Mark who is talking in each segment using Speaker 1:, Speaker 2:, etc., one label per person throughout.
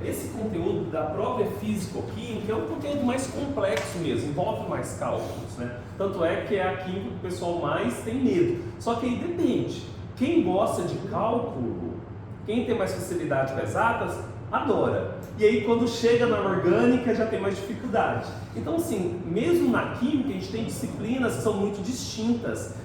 Speaker 1: Esse conteúdo da própria físico-química é um conteúdo mais complexo mesmo, envolve mais cálculos, né? Tanto é que é a química que o pessoal mais tem medo. Só que aí depende. Quem gosta de cálculo, quem tem mais facilidade com exatas, adora. E aí quando chega na orgânica já tem mais dificuldade. Então assim, mesmo na química a gente tem disciplinas que são muito distintas.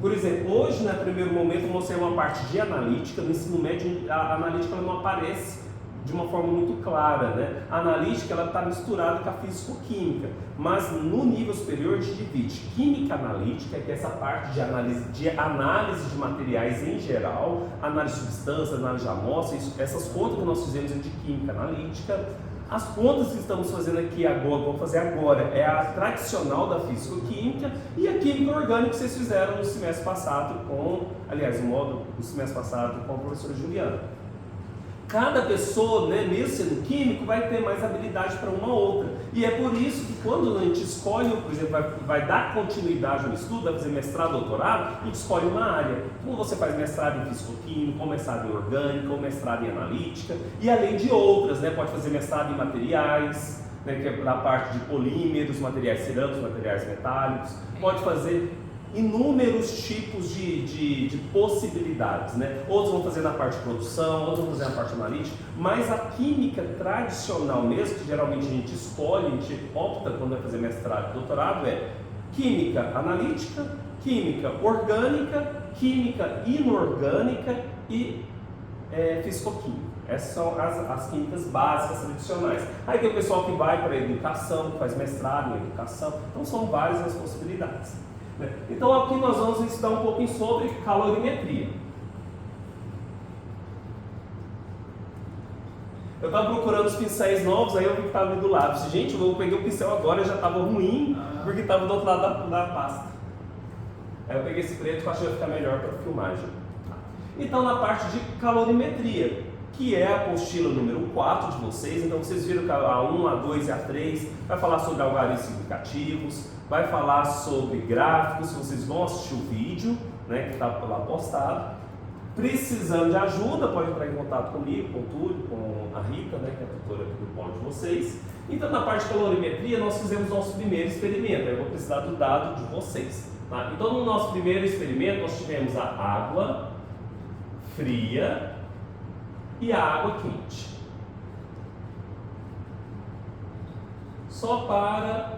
Speaker 1: Por exemplo, hoje, no primeiro momento, eu mostrei uma parte de analítica. No ensino médio, a analítica ela não aparece de uma forma muito clara, né? A analítica está misturada com a físico-química, mas no nível superior a gente divide química analítica, que é essa parte de análise de materiais em geral, análise de substância, análise de amostra, essas contas que nós fizemos de química analítica. As contas que estamos fazendo aqui agora, vou fazer agora, é a tradicional da físico-química e a química orgânica que vocês fizeram no semestre passado o módulo do semestre passado com a professora Juliana. Cada pessoa, né, mesmo sendo químico, vai ter mais habilidade para uma ou outra. E é por isso que quando a gente escolhe, por exemplo, vai dar continuidade no estudo, vai fazer mestrado, doutorado, a gente escolhe uma área. Então você faz mestrado em físico-química, ou mestrado em orgânica, ou mestrado em analítica, e além de outras, né, pode fazer mestrado em materiais, né, que é na parte de polímeros, materiais cerâmicos, materiais metálicos, pode fazer inúmeros tipos de possibilidades, né? Outros vão fazer na parte de produção, outros vão fazer na parte analítica, mas a química tradicional mesmo, que geralmente a gente escolhe, a gente opta quando vai fazer mestrado e doutorado, é química analítica, química orgânica, química inorgânica e físico-química. Essas são as químicas básicas tradicionais. Aí tem o pessoal que vai para a educação, que faz mestrado em educação, então são várias as possibilidades. Então aqui nós vamos estudar um pouquinho sobre calorimetria. Eu estava procurando os pincéis novos, aí eu vi que estava ali do lado. Gente, eu peguei o pincel agora, já estava ruim, porque estava do outro lado da pasta. Aí eu peguei esse preto que eu achei que ia ficar melhor para a filmagem. Então na parte de calorimetria, que é a apostila número 4 de vocês, então vocês viram que a A1, a 2 e a 3 vai falar sobre algarismos significativos, vai falar sobre gráficos, vocês vão assistir o vídeo, né, que está lá postado. Precisando de ajuda, pode entrar em contato comigo, com o Túlio, com a Rita, né, que é a tutora aqui do polo de vocês. Então na parte de calorimetria nós fizemos nosso primeiro experimento, eu vou precisar do dado de vocês. Tá? Então no nosso primeiro experimento nós tivemos a água fria e a água quente. Só para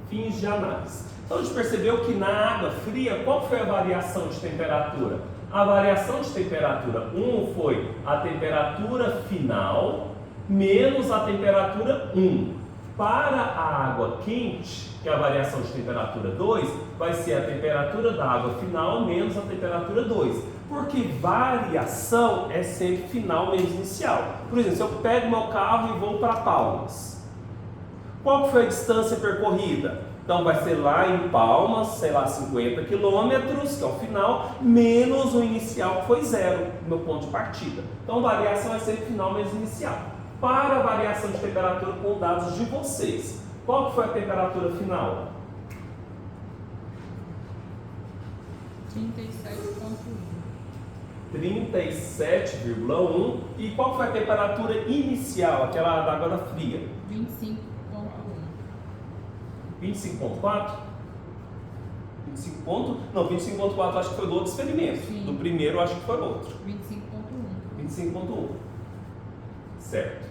Speaker 1: fins de análise. Então a gente percebeu que na água fria, qual foi a variação de temperatura? A variação de temperatura 1 foi a temperatura final menos a temperatura 1. Para a água quente, que é a variação de temperatura 2, vai ser a temperatura da água final menos a temperatura 2. Porque variação é sempre final menos inicial. Por exemplo, se eu pego meu carro e vou para Palmas, qual que foi a distância percorrida? Então vai ser lá em Palmas, sei lá, 50 quilômetros, que é o final, menos o inicial, que foi 0, meu ponto de partida. Então variação é sempre final menos inicial. Para a variação de temperatura com dados de vocês, qual que foi a temperatura final? 37,1. E qual foi a temperatura inicial, aquela da água da fria?
Speaker 2: 25,1.
Speaker 1: 25,4? 25 não, 25,4 acho que foi do outro experimento.
Speaker 2: Sim.
Speaker 1: Do primeiro acho que foi outro.
Speaker 2: 25,1.
Speaker 1: 25,1. Certo.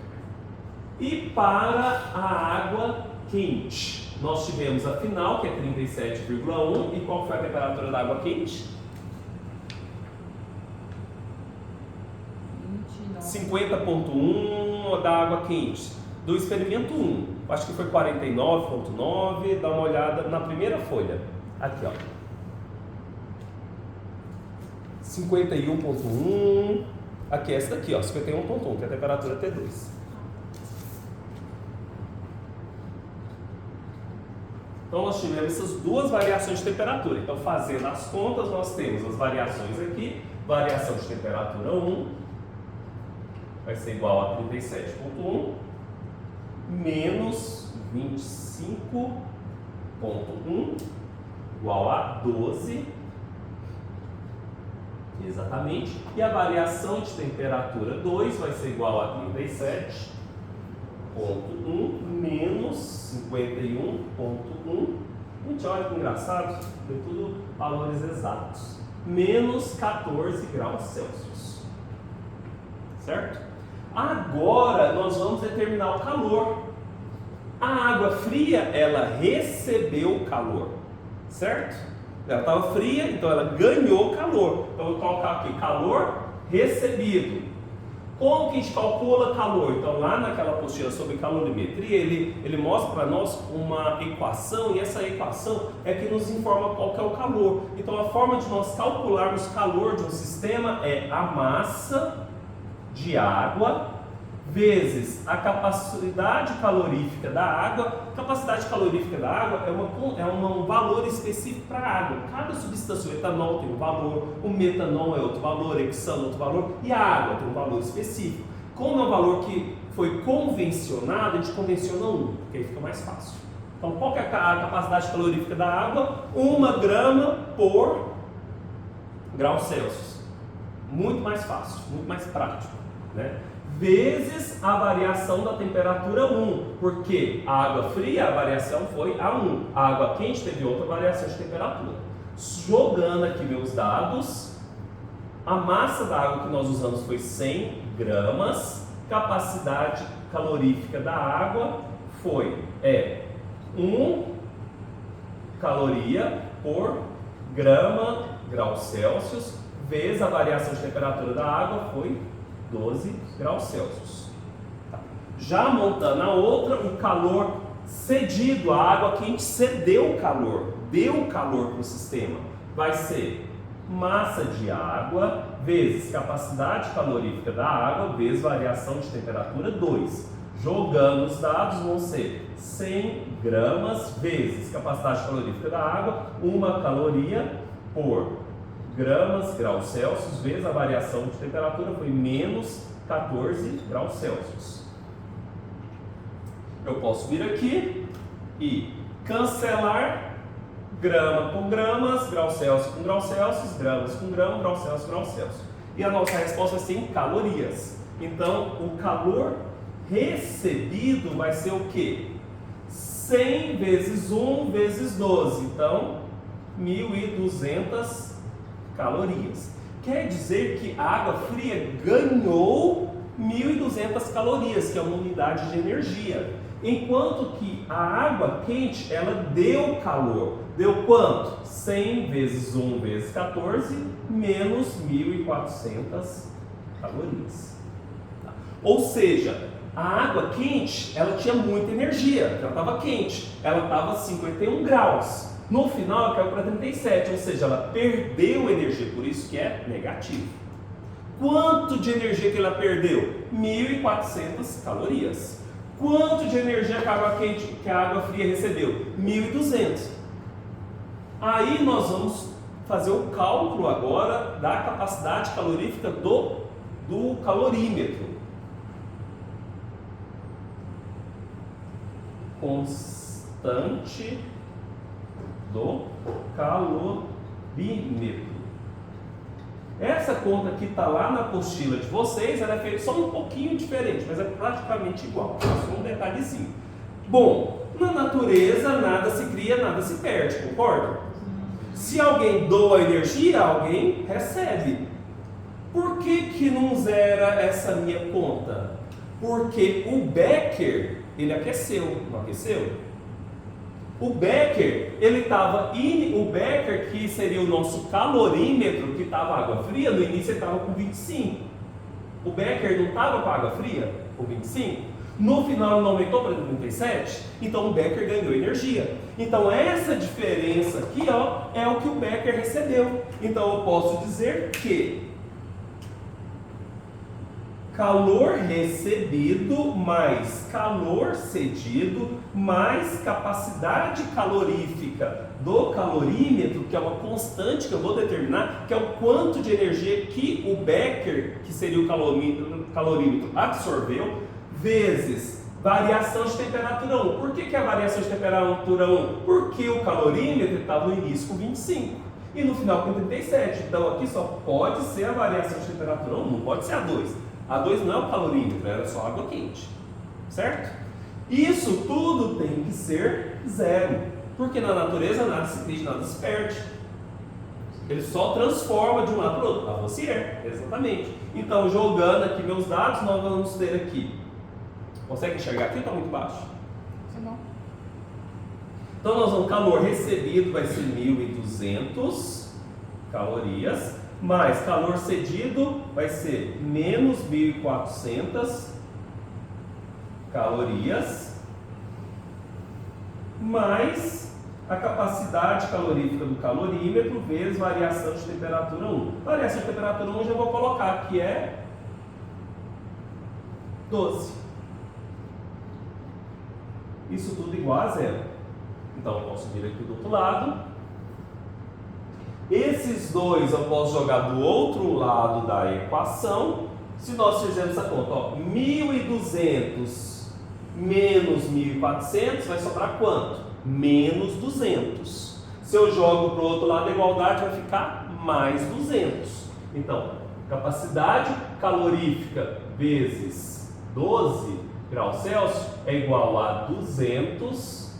Speaker 1: E para a água quente, nós tivemos a final, que é 37,1. E qual foi a temperatura da água quente? 50,1 da água quente. Do experimento 1, acho que foi 49,9. Dá uma olhada na primeira folha. Aqui, ó. 51,1. Aqui, essa daqui, ó, 51,1, que é a temperatura T2. Então nós tivemos essas duas variações de temperatura. Então fazendo as contas, nós temos as variações aqui. Variação de temperatura 1 vai ser igual a 37,1 menos 25,1 igual a 12 Exatamente. E a variação de temperatura 2 vai ser igual a 37,1 menos 51,1. Gente, olha que engraçado, deu tudo valores exatos. Menos 14 graus Celsius. Certo? Agora nós vamos determinar o calor. A água fria, ela recebeu calor. Certo? Ela estava fria, então ela ganhou calor. Então eu vou colocar aqui, calor recebido. Como que a gente calcula calor? Então lá naquela apostila sobre calorimetria, ele mostra para nós uma equação, e essa equação é que nos informa qual que é o calor. Então a forma de nós calcularmos calor de um sistema é a massa de água vezes a capacidade calorífica da água. Capacidade calorífica da água é um valor específico para a água. Cada substância, o etanol tem um valor, o metanol é outro valor, o hexano é outro valor, e a água tem um valor específico. Como é um valor que foi convencionado, a gente convenciona 1, porque aí fica mais fácil. Então, qual que é a capacidade calorífica da água? 1 grama por grau Celsius. Muito mais fácil, muito mais prático, né? Vezes a variação da temperatura 1, porque a água fria, a variação foi a 1, a água quente teve outra variação de temperatura. Jogando aqui meus dados, a massa da água que nós usamos foi 100 gramas, capacidade calorífica da água foi 1 caloria por grau Celsius, vezes a variação de temperatura da água foi 12 graus Celsius. Tá. Já montando a outra, o calor cedido, a água quente cedeu calor, deu calor para o sistema, vai ser massa de água vezes capacidade calorífica da água vezes variação de temperatura 2. Jogando os dados, vão ser 100 gramas vezes capacidade calorífica da água, 1 caloria por graus Celsius, vezes a variação de temperatura foi menos 14 graus Celsius. Eu posso vir aqui e cancelar grama com gramas, grau Celsius com grau Celsius, gramas com grama, grau Celsius, grau Celsius. E a nossa resposta vai ser em calorias. Então, o calor recebido vai ser o quê? 100 vezes 1 vezes 12. Então, 1.200 calorias. Quer dizer que a água fria ganhou 1.200 calorias, que é uma unidade de energia. Enquanto que a água quente, ela deu calor. Deu quanto? 100 vezes 1 vezes 14, menos 1.400 calorias. Tá? Ou seja, a água quente, ela tinha muita energia, ela estava quente, ela estava 51 graus. No final ela caiu para 37, ou seja, ela perdeu energia, por isso que é negativo. Quanto de energia que ela perdeu? 1.400 calorias. Quanto de energia que a água quente, que a água fria recebeu? 1.200. Aí nós vamos fazer o cálculo agora da capacidade calorífica do calorímetro. Constante do calorímetro. Essa conta que está lá na apostila de vocês, ela é feita só um pouquinho diferente, mas é praticamente igual, só um detalhezinho. Bom, na natureza nada se cria, nada se perde, concorda? Se alguém doa energia, alguém recebe. Por que não zera essa minha conta? Porque o Becker, ele aqueceu, não aqueceu? O Becker, o Becker, que seria o nosso calorímetro, que estava água fria, no início ele estava com 25. O Becker não estava com água fria, com 25? No final ele não aumentou para 37? Então o Becker ganhou energia. Então essa diferença aqui, ó, é o que o Becker recebeu. Então eu posso dizer que calor recebido mais calor cedido mais capacidade calorífica do calorímetro, que é uma constante que eu vou determinar, que é o quanto de energia que o Becker, que seria o calorímetro, absorveu, vezes variação de temperatura 1. Por que a variação de temperatura 1? Porque o calorímetro estava no início com 25. e no final com 37. Então aqui só pode ser a variação de temperatura 1, não pode ser a 2. A 2 não é o calorímetro, era só água quente, certo? Isso tudo tem que ser zero, porque na natureza nada se cria, nada se perde. Ele só transforma de um lado para o outro. Lavoisier, exatamente. Então, jogando aqui meus dados, nós vamos ter aqui. Consegue enxergar aqui ou está muito baixo?
Speaker 2: Não.
Speaker 1: Então, nós vamos, calor recebido vai ser 1.200 calorias, mais calor cedido vai ser menos 1.400 calorias, mais a capacidade calorífica do calorímetro vezes variação de temperatura 1. Variação de temperatura 1 eu já vou colocar que é 12. Isso tudo igual a zero. Então eu posso vir aqui do outro lado. Esses dois eu posso jogar do outro lado da equação. Se nós fizermos essa conta, ó, 1.200 menos 1.400 vai sobrar quanto? Menos 200. Se eu jogo para o outro lado da igualdade, vai ficar mais 200. Então, capacidade calorífica vezes 12 graus Celsius é igual a 200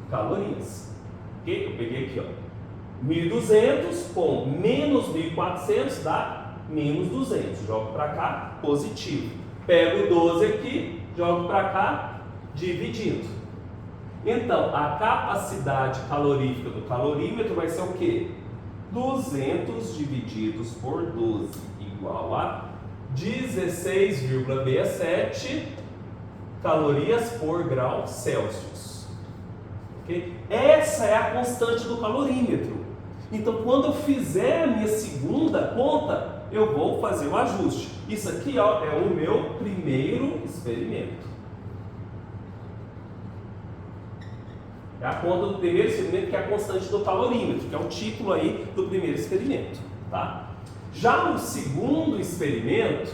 Speaker 1: calorias. Ok? Eu peguei aqui, ó, 1.200 com menos 1.400 dá menos 200. Jogo para cá, positivo. Pego 12 aqui, jogo para cá, dividindo. Então, a capacidade calorífica do calorímetro vai ser o quê? 200 divididos por 12 igual a 16,67 calorias por grau Celsius. Okay? Essa é a constante do calorímetro. Então, quando eu fizer a minha segunda conta, eu vou fazer um ajuste. Isso aqui, ó, é o meu primeiro experimento. É a conta do primeiro experimento, que é a constante do calorímetro, que é o título aí do primeiro experimento, tá? Já o segundo experimento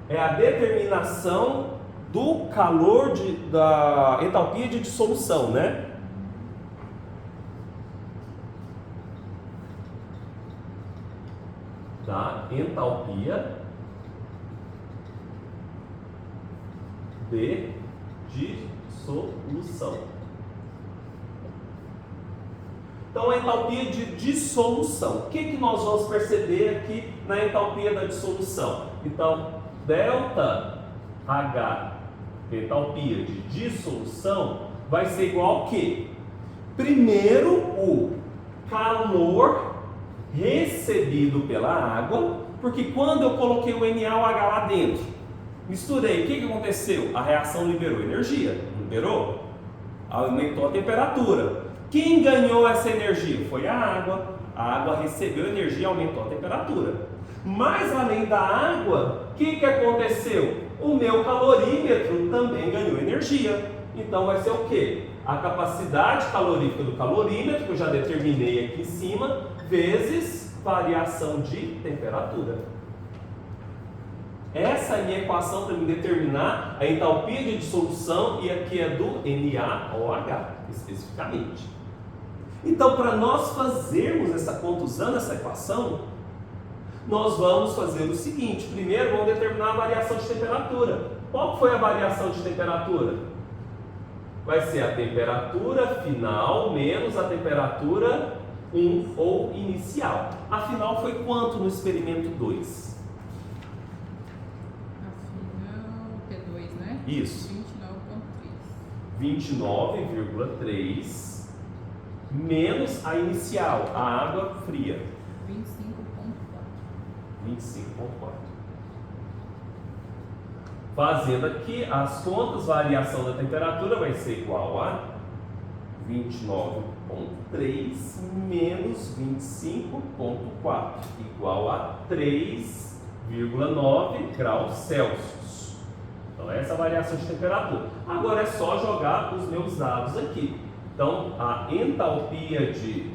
Speaker 1: é a determinação do calor da entalpia de dissolução, né? Da entalpia de dissolução. Então, a entalpia de dissolução. O que nós vamos perceber aqui na entalpia da dissolução? Então, delta H, entalpia de dissolução, vai ser igual ao quê? Primeiro, o calor recebido pela água, porque quando eu coloquei o NaOH lá dentro, misturei, o que aconteceu? A reação liberou energia, liberou? Aumentou a temperatura. Quem ganhou essa energia? Foi a água. A água recebeu energia e aumentou a temperatura. Mas além da água, o que aconteceu? O meu calorímetro também ganhou energia. Então vai ser o quê? A capacidade calorífica do calorímetro, que eu já determinei aqui em cima, vezes variação de temperatura. Essa é a minha equação para me determinar a entalpia de dissolução, e aqui é do NaOH, especificamente. Então, para nós fazermos essa conta usando essa equação, nós vamos fazer o seguinte: primeiro vamos determinar a variação de temperatura. Qual foi a variação de temperatura? Vai ser a temperatura final menos a temperatura ou inicial. A final foi quanto no experimento 2?
Speaker 2: P2, né?
Speaker 1: Isso.
Speaker 2: 29,3.
Speaker 1: 29,3 menos a inicial, a água fria.
Speaker 2: 25,4.
Speaker 1: 25,4. Fazendo aqui as contas, variação da temperatura vai ser igual a 29,3 menos 25,4, igual a 3,9 graus Celsius. Então essa é a variação de temperatura. Agora é só jogar os meus dados aqui. Então a entalpia de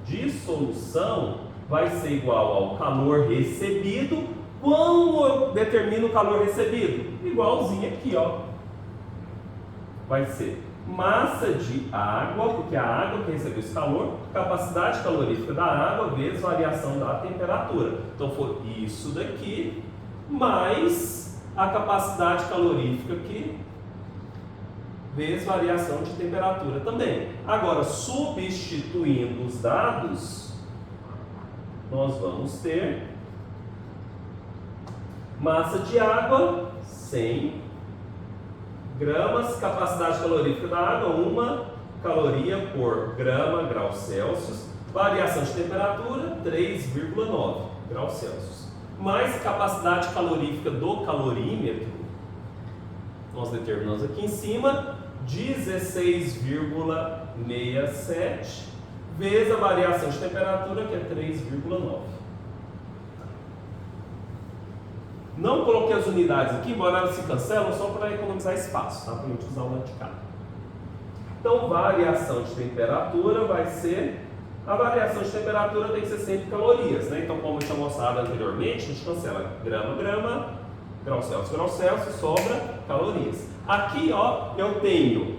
Speaker 1: dissolução vai ser igual ao calor recebido. Como eu determino o calor recebido? Igualzinho aqui, ó. Vai ser massa de água, porque a água que recebeu esse calor, capacidade calorífica da água vezes variação da temperatura. Então foi isso daqui, mais a capacidade calorífica aqui, vezes variação de temperatura também. Agora, substituindo os dados, nós vamos ter massa de água, 100 gramas, capacidade calorífica da água, 1 caloria por grama, graus Celsius, variação de temperatura, 3,9 graus Celsius. Mais capacidade calorífica do calorímetro, nós determinamos aqui em cima, 16,67 vezes a variação de temperatura, que é 3,9. Não coloquei as unidades aqui, embora elas se cancelam, só para economizar espaço, tá? Para a gente usar o lado de cá. Então, variação de temperatura vai ser... A variação de temperatura tem que ser sempre calorias, né? Então, como eu tinha mostrado anteriormente, a gente cancela grama, grama, grau Celsius, sobra calorias. Aqui, ó, eu tenho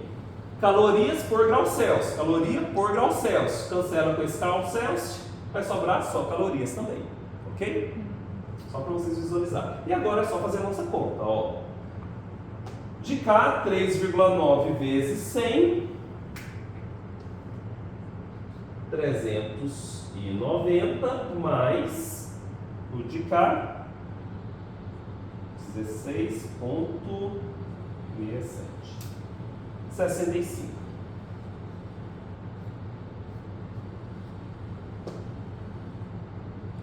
Speaker 1: calorias por grau Celsius, caloria por grau Celsius. Cancela com esse grau Celsius, vai sobrar só calorias também, ok? Só para vocês visualizarem. E agora é só fazer a nossa conta, ó. De cá, 3,9 vezes 100, 390, mais o de cá, 16,67. 65.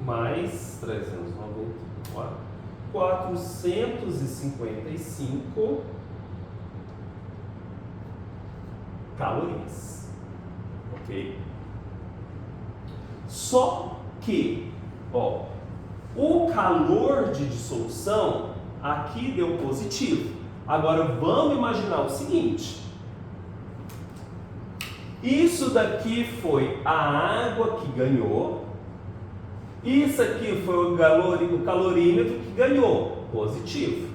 Speaker 1: Mais 394, 455 calorias. Ok? Só que, ó, o calor de dissolução aqui deu positivo. Agora vamos imaginar o seguinte: isso daqui foi a água que ganhou, isso aqui foi o calorímetro que ganhou, positivo.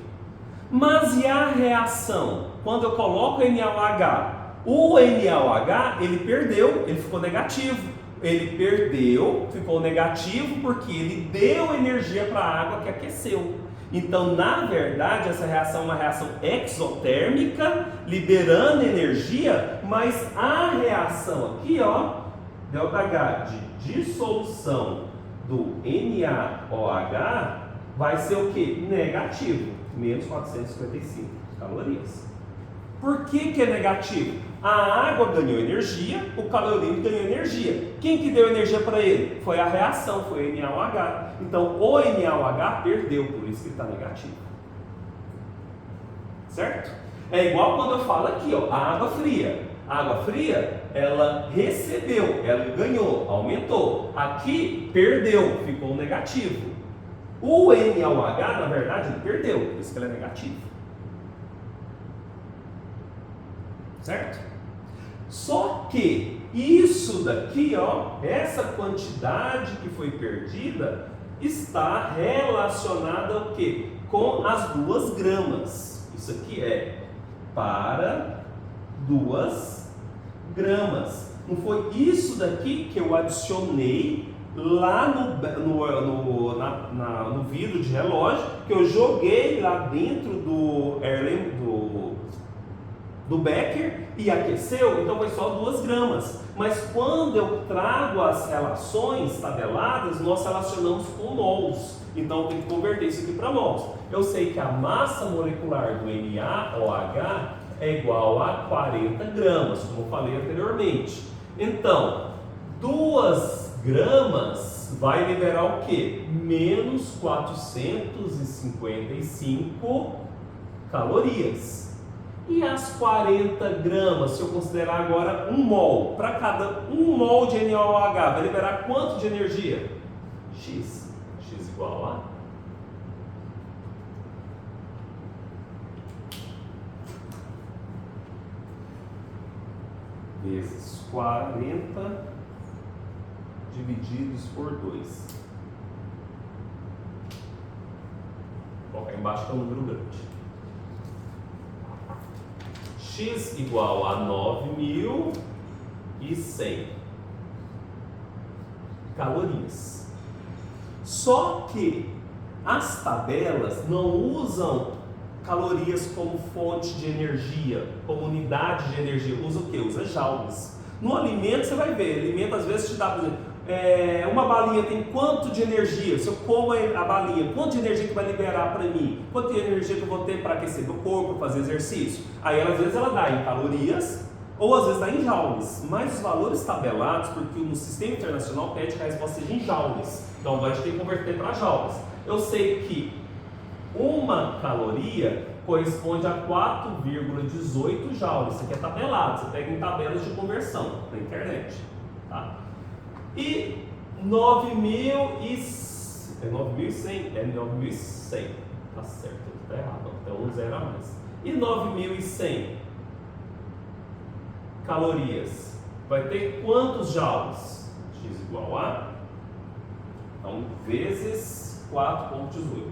Speaker 1: Mas e a reação? Quando eu coloco NaOH, o NaOH ele perdeu, ele ficou negativo. Ele perdeu, ficou negativo porque ele deu energia para a água que aqueceu. Então, na verdade, essa reação é uma reação exotérmica, liberando energia, mas a reação aqui, ó, ΔH de dissolução do NaOH vai ser o que? Negativo, menos 455 calorias. Por que é negativo? A água ganhou energia, o calorímetro ganhou energia. Quem que deu energia para ele? Foi a reação, foi o NaOH. Então, o NaOH perdeu, por isso que ele está negativo. Certo? É igual quando eu falo aqui, ó, a água fria. A água fria, ela recebeu, ela ganhou, aumentou. Aqui, perdeu, ficou negativo. O NaOH, na verdade, ele perdeu, por isso que ele é negativo. Certo? Só que isso daqui, ó, essa quantidade que foi perdida está relacionada ao quê? Com as 2 gramas. Isso aqui é para 2 gramas. Não foi isso daqui que eu adicionei lá no vidro de relógio, que eu joguei lá dentro do Becker e aqueceu, então foi só 2 gramas. Mas quando eu trago as relações tabeladas, nós relacionamos com mols. Então tem que converter isso aqui para mols. Eu sei que a massa molecular do NaOH é igual a 40 gramas, como eu falei anteriormente. Então, 2 gramas vai liberar o quê? Menos 455 calorias. E as 40 gramas, se eu considerar agora 1 mol, para cada 1 mol de NaOH, vai liberar quanto de energia? X. X igual a... vezes 40 divididos por 2. Vou colocar embaixo que é um número grande. x igual a 9.100 calorias. Só que as tabelas não usam calorias como fonte de energia, como unidade de energia. Usa o quê? Usa joules. No alimento você vai ver, alimento às vezes te dá, por exemplo, uma balinha tem quanto de energia? Se eu como a balinha, quanto de energia que vai liberar para mim? Quanto de energia que eu vou ter para aquecer meu corpo, fazer exercício? Aí às vezes ela dá em calorias, ou às vezes dá em joules, mas os valores tabelados, porque no sistema internacional pede que a resposta seja em joules, então vai ter que converter para joules. Eu sei que uma caloria corresponde a 4,18 joules, isso aqui é tabelado, você pega em tabelas de conversão na internet, tá? E 9.100, tá certo, tá errado, então um zero a mais. E 9.100 calorias, vai ter quantos joules? X igual a, então, vezes 4,18.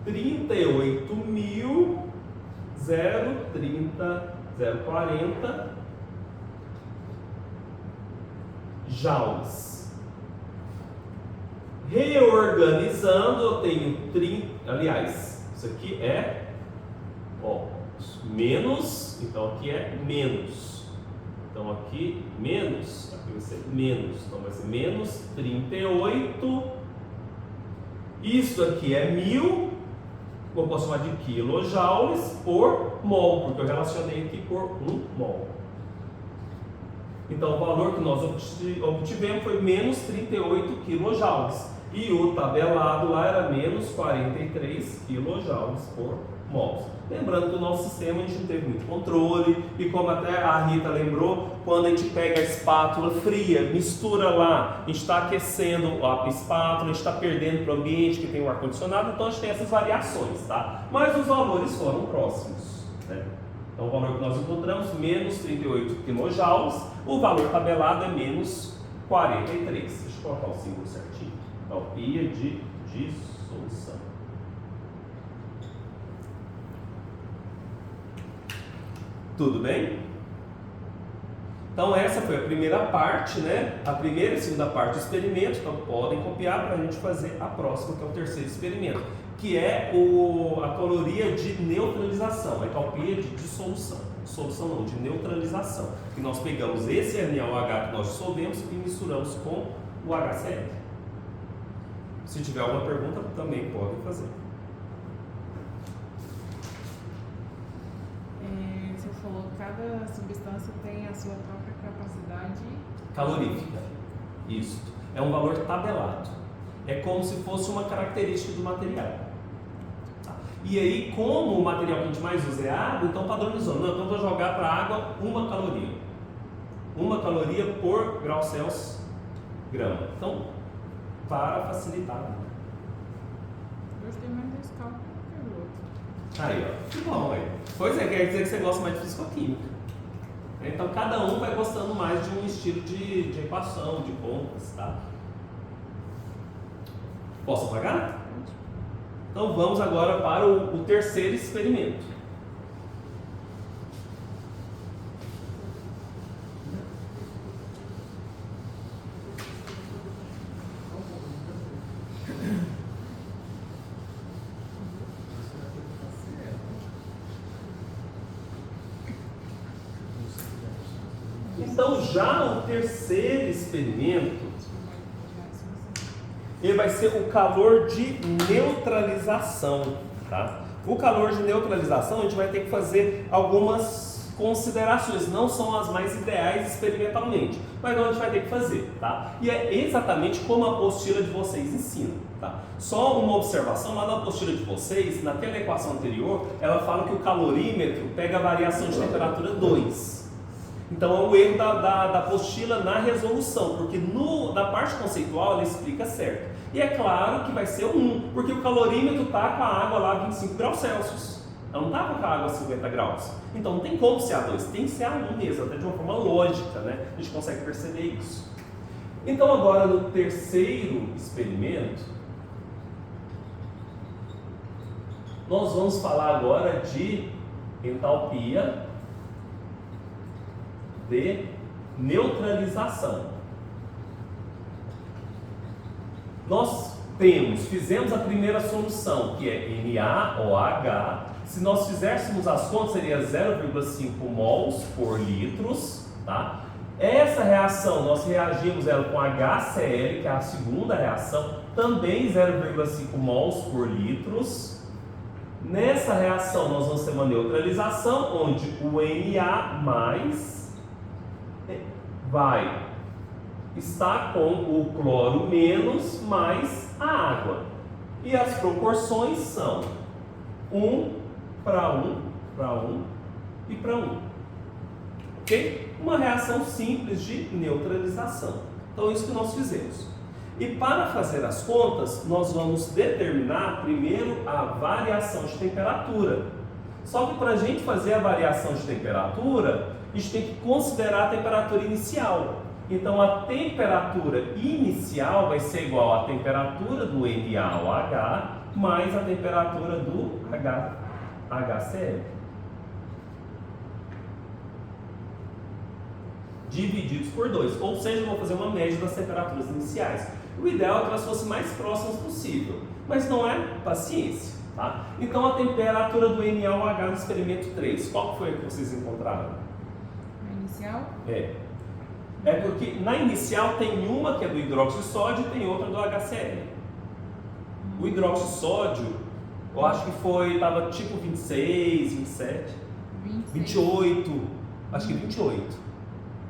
Speaker 1: 38.040 joules. Reorganizando, eu tenho 30, aliás, isso aqui é menos, então aqui é menos. Então aqui menos, aqui vai ser menos, então vai ser menos 38. Isso aqui é 1000, eu posso chamar de quilojoules por mol, porque eu relacionei aqui por 1 mol. Então o valor que nós obtivemos foi menos 38 quilojoules. E o tabelado lá era menos 43 quilojoules por mol. Lembrando que o nosso sistema a gente não teve muito controle, e como até a Rita lembrou, quando a gente pega a espátula fria, mistura lá, a gente está aquecendo a espátula, a gente está perdendo para o ambiente que tem o ar-condicionado, então a gente tem essas variações, tá? Mas os valores foram próximos, né? Então o valor que nós encontramos, menos 38 quilojoules, o valor tabelado é menos 43. Deixa eu colocar o símbolo certinho. Entalpia de dissolução. Tudo bem? Então essa foi a primeira parte, né? A primeira e segunda parte do experimento, então podem copiar para a gente fazer a próxima, que é o terceiro experimento, que é a caloria de neutralização, a entalpia de dissolução. Dissolução não, de neutralização. Que nós pegamos esse NaOH que nós dissolvemos e misturamos com o HCl. Se tiver alguma pergunta, também podem fazer.
Speaker 2: Você falou que cada substância tem a sua própria capacidade
Speaker 1: Calorífica. Isso. É um valor tabelado. É como se fosse uma característica do material. Tá. E aí, como o material que a gente mais usa é água, então padronizou. Não, então vou jogar para a água 1 caloria. 1 caloria por grau Celsius grama. Então, para facilitar.
Speaker 2: Gostei mais desse cálculo que do outro.
Speaker 1: Aí, ó. Que bom, aí. Pois é, quer dizer que você gosta mais de fisicoquímica. Então, cada um vai gostando mais de um estilo de equação, de contas, tá? Posso apagar? Então, vamos agora para o terceiro experimento. Então, já o terceiro experimento, ele vai ser o calor de neutralização, tá? O calor de neutralização, a gente vai ter que fazer algumas considerações, não são as mais ideais experimentalmente, mas a gente vai ter que fazer, tá? E é exatamente como a apostila de vocês ensina, tá? Só uma observação, lá na apostila de vocês, naquela equação anterior, ela fala que o calorímetro pega a variação de temperatura 2. Então é um erro da apostila na resolução, porque na parte conceitual ela explica certo. E é claro que vai ser 1, porque o calorímetro está com a água lá a 25 graus Celsius. Ela não está com a água a 50 graus. Então não tem como ser A2, tem que ser A1 mesmo, até de uma forma lógica, né? A gente consegue perceber isso. Então agora no terceiro experimento, Nós vamos falar agora de entalpia de neutralização. Nós fizemos a primeira solução, que é NaOH. Se nós fizéssemos as contas, seria 0,5 mols por litros, tá? Essa reação, nós reagimos ela com HCl, que é a segunda reação, também 0,5 mols por litros. Nessa reação, nós vamos ter uma neutralização, onde o Na- vai estar com o cloro menos mais a água. E as proporções são 1 para 1 para 1 e para 1. Ok? Uma reação simples de neutralização. Então, isso que nós fizemos. E para fazer as contas, nós vamos determinar primeiro a variação de temperatura. Só que para a gente fazer a variação de temperatura, a gente tem que considerar a temperatura inicial. Então, a temperatura inicial vai ser igual à temperatura do NaOH mais a temperatura do HCl. Divididos por 2. Ou seja, eu vou fazer uma média das temperaturas iniciais. O ideal é que elas fossem mais próximas possível, mas não é paciência. Tá? Então, a temperatura do NaOH no experimento 3, qual foi a que vocês encontraram?
Speaker 2: A inicial?
Speaker 1: É porque na inicial tem uma que é do hidróxido de sódio e tem outra do HCl. O hidróxido de sódio, eu acho que estava tipo 26, 27, 28, acho que 28.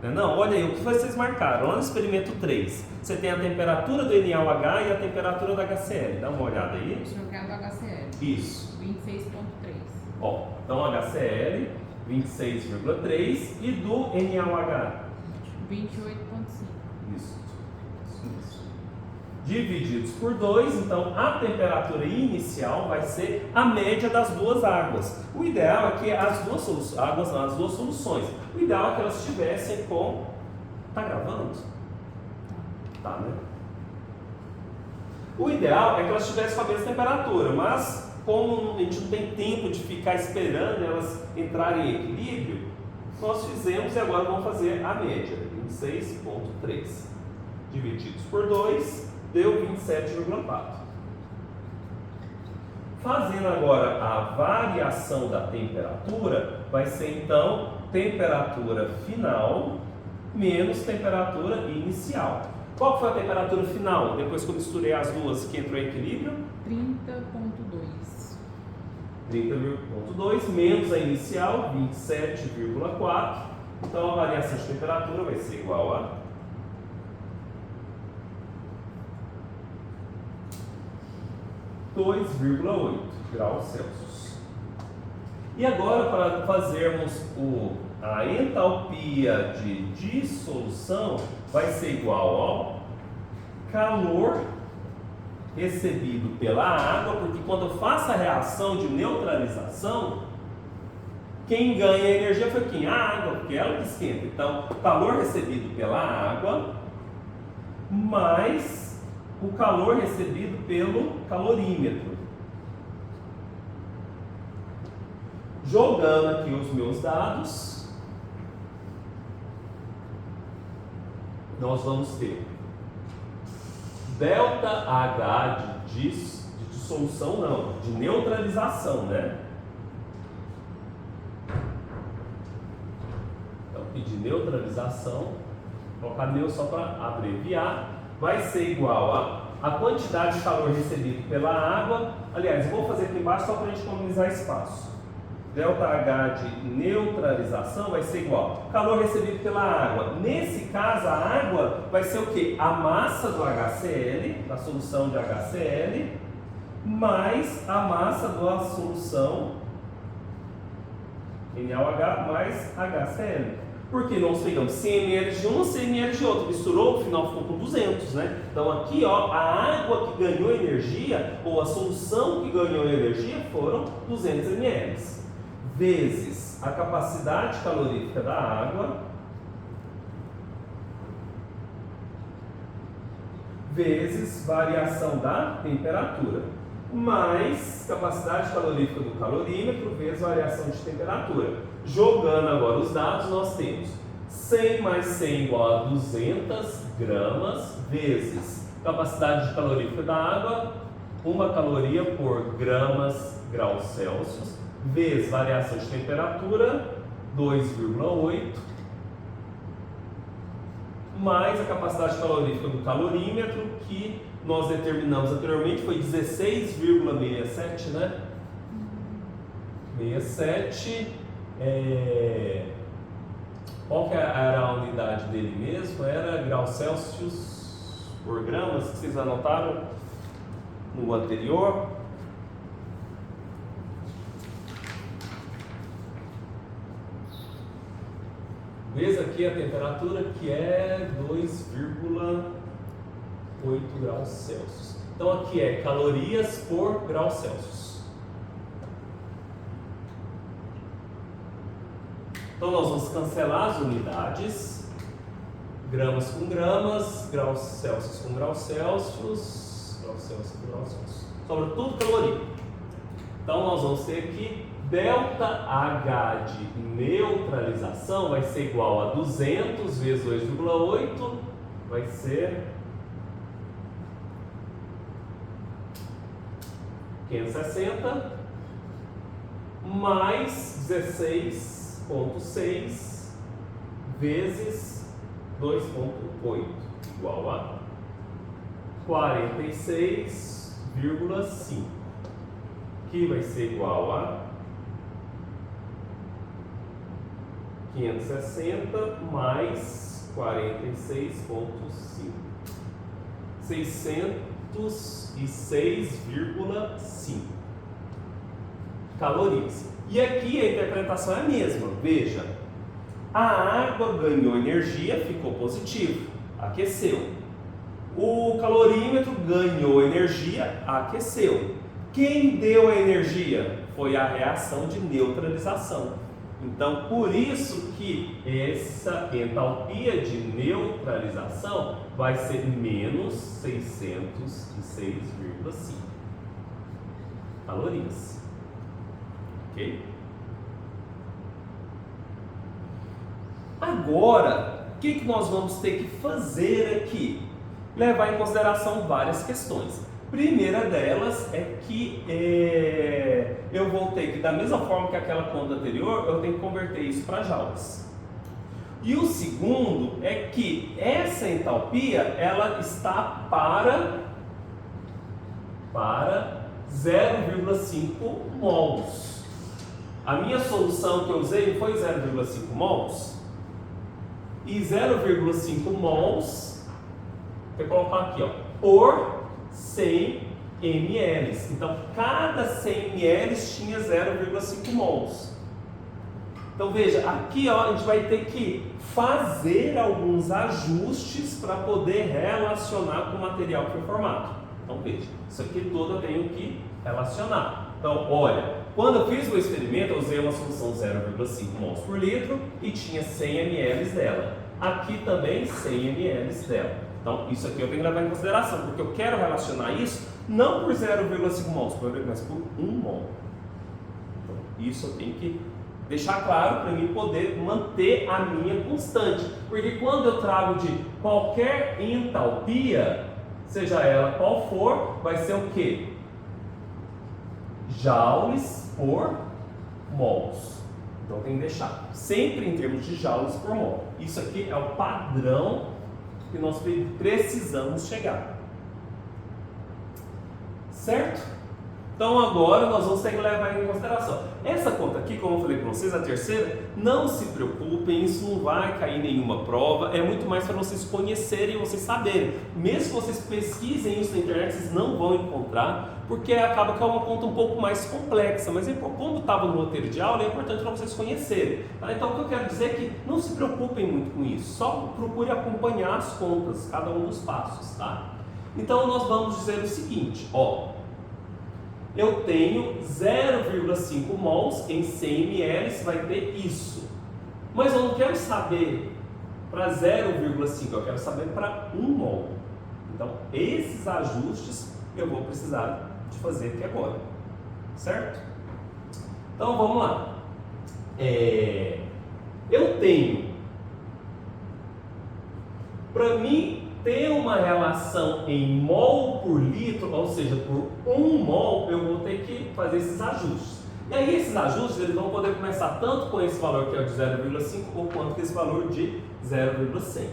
Speaker 1: Não, olha aí, o que vocês marcaram? Lá no experimento 3, você tem a temperatura do NaOH e a temperatura do HCl. Dá uma olhada aí.
Speaker 2: Jogado HCl.
Speaker 1: Isso.
Speaker 2: 26,3.
Speaker 1: Ó, então HCl, 26,3 e do NaOH?
Speaker 2: 28,5.
Speaker 1: Isso. Divididos por 2, então a temperatura inicial vai ser a média das duas águas. O ideal é que as duas soluções, o ideal é que elas estivessem com... Tá gravando? Tá, né? O ideal é que elas estivessem com a mesma temperatura, mas como a gente não tem tempo de ficar esperando elas entrarem em equilíbrio, nós fizemos e agora vamos fazer a média, 26,3 divididos por 2 deu 27,4. Fazendo agora a variação da temperatura, vai ser então temperatura final menos temperatura inicial. Qual foi a temperatura final? Depois que eu misturei as duas, que entrou em equilíbrio?
Speaker 2: 30,2.
Speaker 1: 30,2 menos a inicial, 27,4. Então a variação de temperatura vai ser igual a 2,8 graus Celsius. E agora, para fazermos a entalpia de dissolução, vai ser igual ao calor recebido pela água, porque quando eu faço a reação de neutralização, quem ganha a energia foi quem? A água, porque ela que esquenta. Então, calor recebido pela água mais o calor recebido pelo calorímetro. Jogando aqui os meus dados, nós vamos ter ΔH de dissolução, não, de neutralização, né? Então, de neutralização, vou colocar neu só para abreviar, vai ser igual a quantidade de calor recebido pela água. Aliás, eu vou fazer aqui embaixo só para a gente economizar espaço. ΔH de neutralização vai ser igual calor recebido pela água. Nesse caso, a água vai ser o quê? A massa do HCl, da solução de HCl, mais a massa da solução NaOH mais HCl. Porque nós pegamos 100 ml de um, 100 ml de outro, misturou, no final ficou com 200, né? Então aqui, ó, a água que ganhou energia, ou a solução que ganhou energia, foram 200 ml. Vezes a capacidade calorífica da água, vezes variação da temperatura. mais capacidade calorífica do calorímetro vezes variação de temperatura. Jogando agora os dados, nós temos 100 mais 100 igual a 200 gramas vezes capacidade calorífica da água, 1 caloria por graus Celsius, vezes variação de temperatura, 2,8, mais a capacidade calorífica do calorímetro, que nós determinamos anteriormente, foi 16,67, né? 67, qual que era a unidade dele mesmo? Era graus Celsius por gramas, que vocês anotaram no anterior. Vezes aqui a temperatura, que é 2,8 graus Celsius. Então aqui é calorias por graus Celsius. Então nós vamos cancelar as unidades. Gramas com gramas, graus Celsius com graus Celsius, graus Celsius com graus Celsius. Sobra tudo caloria. Então nós vamos ter aqui delta H de neutralização vai ser igual a 200 vezes 2,8, vai ser 560 mais 16,6 vezes 2,8 igual a 46,5, que vai ser igual a 560 mais 46,5, 606,5 calorias. E aqui a interpretação é a mesma. Veja, a água ganhou energia, ficou positivo, aqueceu. O calorímetro ganhou energia, aqueceu. Quem deu a energia? Foi a reação de neutralização. Então, por isso que essa entalpia de neutralização vai ser menos 606,5 calorias. Ok? Agora, o que nós vamos ter que fazer aqui? Levar em consideração várias questões. Primeira delas é que eu vou ter que, da mesma forma que aquela conta anterior, eu tenho que converter isso para joules. E o segundo é que essa entalpia, ela está para 0,5 mols. A minha solução que eu usei foi 0,5 mols. E 0,5 mols, vou colocar aqui, ó, por 100 ml. Então, cada 100 ml tinha 0,5 mols. Então, veja, aqui ó, a gente vai ter que fazer alguns ajustes para poder relacionar com o material que foi formado. Então, veja, isso aqui tudo eu tenho que relacionar. Então, olha, quando eu fiz o experimento, eu usei uma solução 0,5 mols por litro e tinha 100 ml dela. Aqui também 100 ml dela. Então, isso aqui eu tenho que levar em consideração, porque eu quero relacionar isso não por 0,5 mols, mas por 1 mol. Então, isso eu tenho que deixar claro para mim poder manter a minha constante. Porque quando eu trago de qualquer entalpia, seja ela qual for, vai ser o quê? Joules por mols. Então tem que deixar sempre em termos de joules por mol. Isso aqui é o padrão que nós precisamos chegar. Certo? Então agora nós vamos ter que levar em consideração. Essa conta aqui, como eu falei para vocês, a terceira, não se preocupem, isso não vai cair em nenhuma prova, é muito mais para vocês conhecerem e vocês saberem. Mesmo que vocês pesquisem isso na internet, vocês não vão encontrar, porque acaba que é uma conta um pouco mais complexa, mas como estava no roteiro de aula, é importante para vocês conhecerem. Tá? Então o que eu quero dizer é que não se preocupem muito com isso, só procure acompanhar as contas, cada um dos passos. Tá? Então nós vamos dizer o seguinte, ó. Eu tenho 0,5 mols em 100 ml, vai ter isso. Mas eu não quero saber para 0,5, eu quero saber para 1 mol. Então, esses ajustes eu vou precisar de fazer aqui agora, certo? Então vamos lá. Eu tenho, para mim ter uma relação em mol por litro, ou seja, por 1 mol, eu vou ter que fazer esses ajustes. E aí esses ajustes eles vão poder começar tanto com esse valor que é o de 0,5 ou quanto com esse valor de 0,100.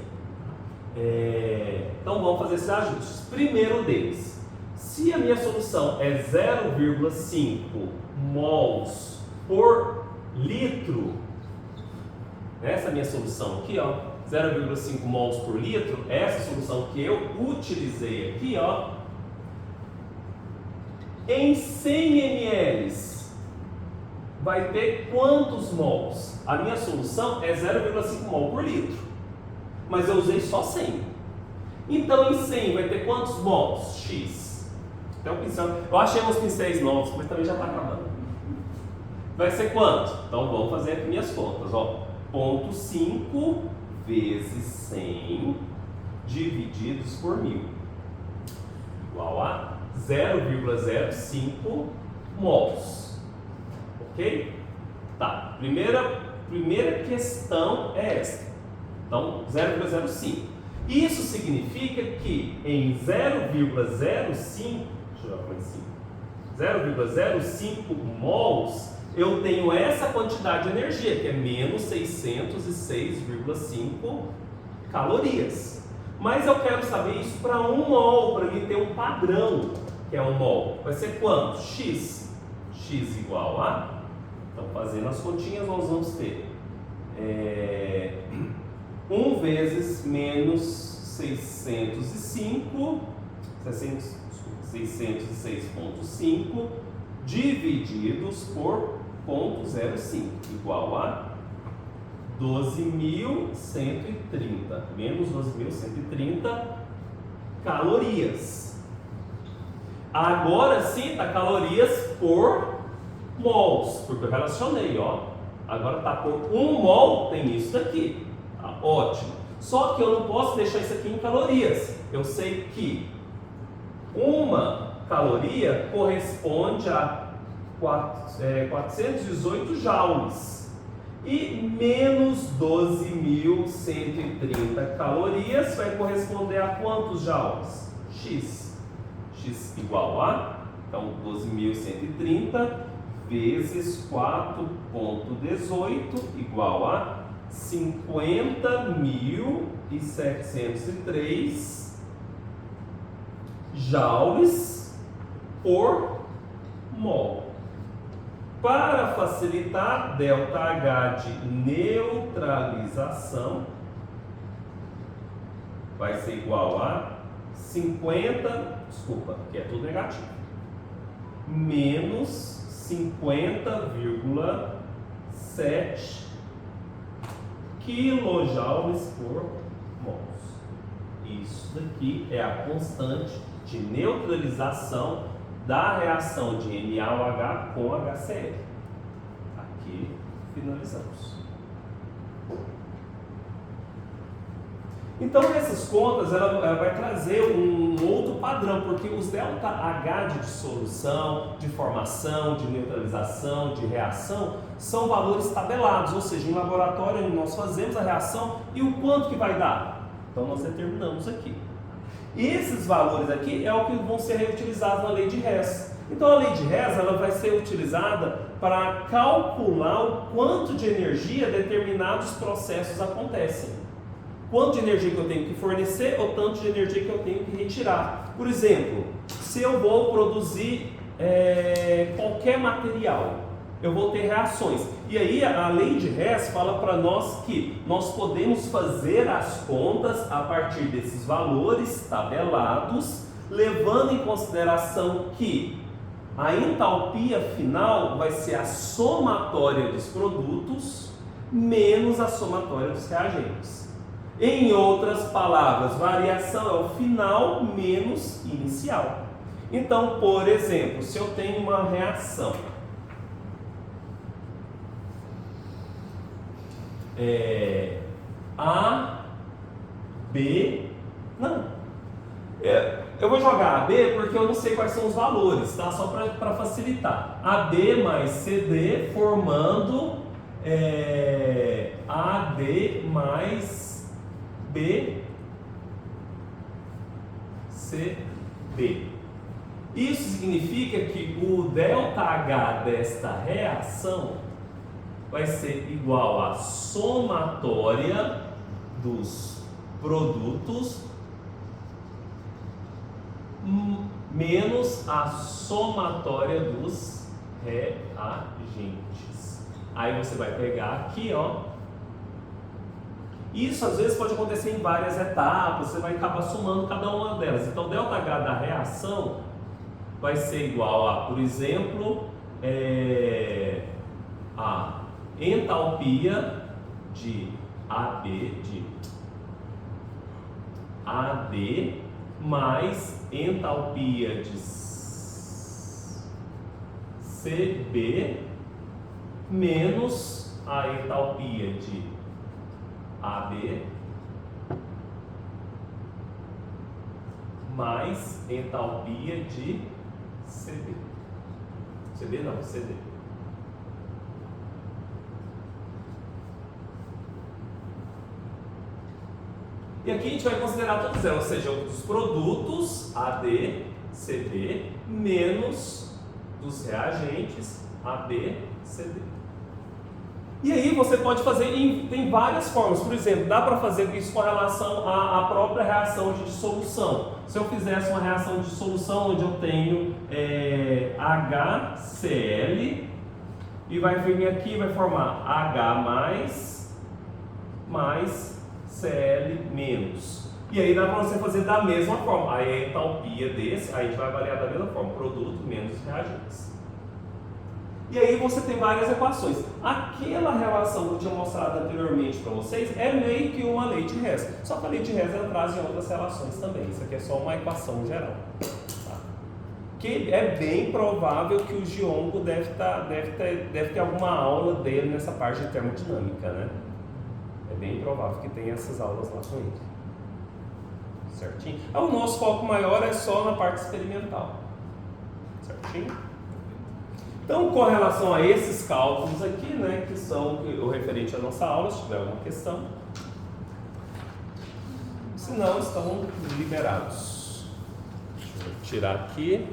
Speaker 1: Então vamos fazer esses ajustes. Primeiro deles, se a minha solução é 0,5 mols por litro, essa minha solução aqui, ó, 0,5 mols por litro, essa solução que eu utilizei aqui, ó, em 100 ml vai ter quantos mols? A minha solução é 0,5 mol por litro, mas eu usei só 100. Então em 100 vai ter quantos mols? X. Então, eu achei uns pincéis novos, mas também já está acabando. Vai ser quanto? Então vamos fazer aqui minhas contas, ó. 0,5 vezes 100 divididos por 1000 igual a 0,05 mols. Ok? Tá, primeira questão é essa. Então, 0,05. Isso significa que em 0,05, deixa eu ver aqui, 0,05 mols, eu tenho essa quantidade de energia, que é menos 606,5 calorias. Mas eu quero saber isso para 1 mol, para mim ter um padrão, que é 1 mol. Vai ser quanto? X. X igual a... Então, fazendo as continhas, nós vamos ter 1 vezes menos 606,5 divididos por 0,05 igual a 12.130, menos 12.130 calorias. Agora sim está calorias por mols, porque eu relacionei, ó. Agora está por 1 mol, tem isso daqui. Tá, ótimo. Só que eu não posso deixar isso aqui em calorias. Eu sei que uma caloria corresponde a 418 joules. E menos 12.130 calorias vai corresponder a quantos joules? X. X igual a, então, 12.130 vezes 4,18 igual a 50.703 joules por mol. Para facilitar, ΔH de neutralização vai ser igual a 50, desculpa, que é tudo negativo, menos 50,7 quilojoules por mols. Isso daqui é a constante de neutralização da reação de NaOH com HCl. Aqui finalizamos. Então, essas contas ela vai trazer um outro padrão, porque os ΔH de dissolução, de formação, de neutralização, de reação, são valores tabelados, ou seja, em laboratório nós fazemos a reação e o quanto que vai dar. Então, nós determinamos aqui. Esses valores aqui é o que vão ser reutilizados na lei de Hess. Então, a lei de Hess ela vai ser utilizada para calcular o quanto de energia determinados processos acontecem. Quanto de energia que eu tenho que fornecer ou tanto de energia que eu tenho que retirar. Por exemplo, se eu vou produzir qualquer material, eu vou ter reações. E aí a lei de Hess fala para nós que nós podemos fazer as contas a partir desses valores tabelados, levando em consideração que a entalpia final vai ser a somatória dos produtos menos a somatória dos reagentes. Em outras palavras, variação é o final menos inicial. Então, por exemplo, se eu tenho uma reação Eu vou jogar AB porque eu não sei quais são os valores, tá? Só para facilitar. AB mais CD formando AD mais BCD. Isso significa que o ΔH desta reação vai ser igual à somatória dos produtos menos a somatória dos reagentes. Aí você vai pegar aqui, ó. Isso às vezes pode acontecer em várias etapas, você vai acabar somando cada uma delas. Então, ΔH da reação vai ser igual a, por exemplo, a entalpia de AD mais entalpia de CB menos a entalpia de AB mais entalpia de CD. CD não, CD. E aqui a gente vai considerar todos elas, ou seja, os produtos AD, CD, menos dos reagentes AB, CD. E aí você pode fazer, tem várias formas, por exemplo, dá para fazer isso com relação à própria reação de dissolução. Se eu fizesse uma reação de dissolução onde eu tenho HCl e vai vir aqui e vai formar H mais Cl menos. E aí dá para você fazer da mesma forma. Aí a entalpia desse, aí a gente vai avaliar da mesma forma, produto menos reagentes. E aí você tem várias equações. Aquela relação que eu tinha mostrado anteriormente para vocês é meio que uma lei de Hess. Só que a lei de Hess ela traz em outras relações também. Isso aqui é só uma equação geral. Tá? Que é bem provável que o Giongo deve ter alguma aula dele nessa parte de termodinâmica, né? É bem provável que tenha essas aulas lá com ele. Certinho? O nosso foco maior é só na parte experimental. Certinho? Então, com relação a esses cálculos aqui, né, que são o referente à nossa aula, se tiver alguma questão. Se não, estão liberados. Deixa eu tirar aqui.